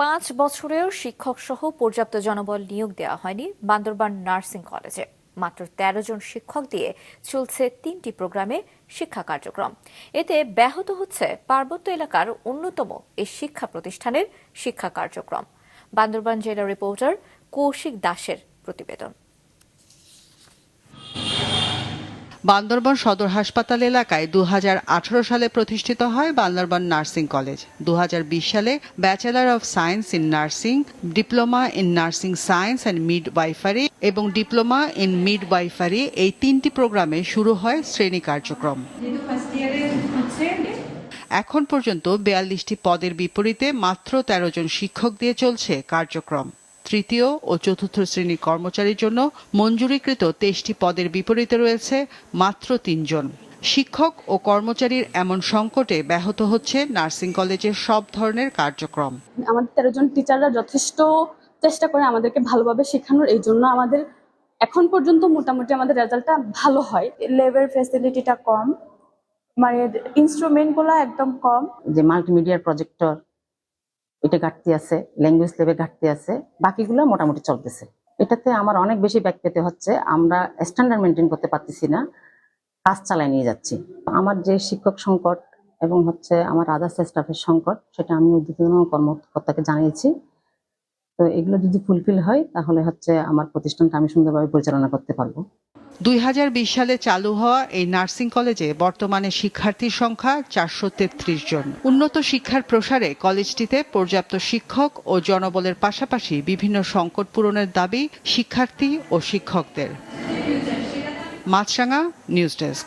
5 বছরেও শিক্ষক সহ পর্যাপ্ত জনবল নিয়োগ দেওয়া হয়নি বান্দরবান নার্সিং কলেজে। মাত্র 13 জন শিক্ষক দিয়ে চলছে 3টি প্রোগ্রামে শিক্ষা কার্যক্রম। এতে ব্যাহত হচ্ছে পার্বত্য এলাকার অন্যতম এই শিক্ষা প্রতিষ্ঠানের শিক্ষা কার্যক্রম। বান্দরবান জেলা রিপোর্টার কৌশিক দাসের প্রতিবেদন। বান্দরবান সদর হাসপাতাল এলাকায় 2018 সালে প্রতিষ্ঠিত হয় বান্দরবান নার্সিং কলেজ। 2020 সালে bachelor of science in nursing, diploma in nursing science and midwifery এবং ডিপ্লোমা ইন মিডওয়াইফারি এই 3টি প্রোগ্রামে শুরু হয় শ্রেণী কার্যক্রম। এখন পর্যন্ত 42টি পদের বিপরীতে মাত্র 13 জন শিক্ষক দিয়ে চলছে কার্যক্রম। তৃতীয় ও চতুর্থ শ্রেণীর কর্মচারীর জন্য মঞ্জুরিকৃত 23টি পদের বিপরীতে রয়েছে মাত্র 3 জন। শিক্ষক ও কর্মচারীর এমন সংকটে ব্যাহত হচ্ছে নার্সিং কলেজের সব ধরনের কার্যক্রম। আমাদের 13 জন টিচাররা যথেষ্ট চেষ্টা করে আমাদেরকে ভালোভাবে শেখানোর, এই জন্য আমাদের এখন পর্যন্ত মোটামুটি আমাদের রেজাল্টটা ভালো হয়। ল্যাবের ফ্যাসিলিটিটা কম, মানে ইনস্ট্রুমেন্টগুলো একদম কম। যে মাল্টিমিডিয়ার প্রজেক্টর এটা ঘাটতি আছে, ল্যাঙ্গুয়েজ ল্যাবে ঘাটতি আছে, বাকিগুলো মোটামুটি চলতেছে। এটাতে আমার অনেক বেশি ব্যাক পেতে হচ্ছে, আমরা স্ট্যান্ডার্ড মেনটেন করতে পারতেছি না, কাজ চালায় নিয়ে যাচ্ছি। আমার যে শিক্ষক সংকট এবং আমার আদার্স স্টাফের সংকট, সেটা আমি ঊর্ধ্বতন কর্মকর্তাকে জানিয়েছি। তো এগুলো যদি ফুলফিল হয় তাহলে আমার প্রতিষ্ঠানটা আমি সুন্দরভাবে পরিচালনা করতে পারবো। 2020 সালে চালু হওয়া এই নার্সিং কলেজে বর্তমানে শিক্ষার্থীর সংখ্যা 433 জন। উন্নত শিক্ষার প্রসারে কলেজটিতে পর্যাপ্ত শিক্ষক ও জনবলের পাশাপাশি বিভিন্ন সংকট পূরণের দাবি শিক্ষার্থী ও শিক্ষকদের। মাছরাঙা নিউজ ডেস্ক।